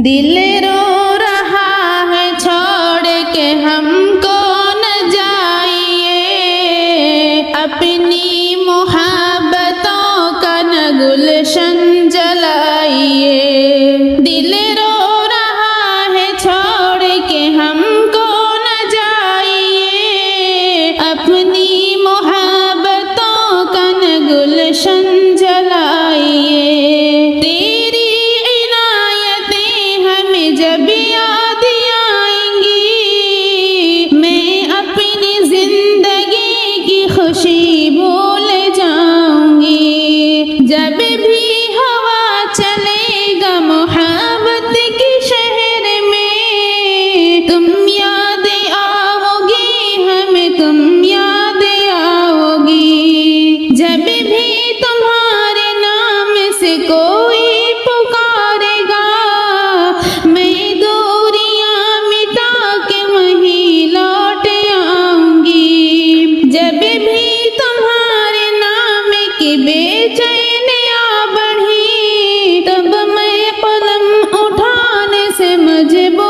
دل رو رہا ہے چھوڑ کے ہم کو نہ جائیے، اپنی محبتوں کا نہ گلشن جلائیے۔ دل رو رہا ہے چھوڑ کے ہم کو نہ جائیے، اپنی محبتوں کا نہ گلشن جلائیے۔ تیری عنایتیں ہمیں جب یاد آئیں گی، میں اپنی زندگی کی خوشی بھول جاؤں گی۔ جب بھی ہوا چلے گا محبت کی شہر میں، تم یاد آؤ گی ہمیں، تم یاد آؤ گی۔ جب بھی تمہارے نام سے کوئی پکارے گا، میں دوریاں مٹا کے وہیں لوٹ آؤں گی۔ جب بھی تمہارے نام کی بے چینیاں بڑھی، تب میں قلم اٹھانے سے مجبور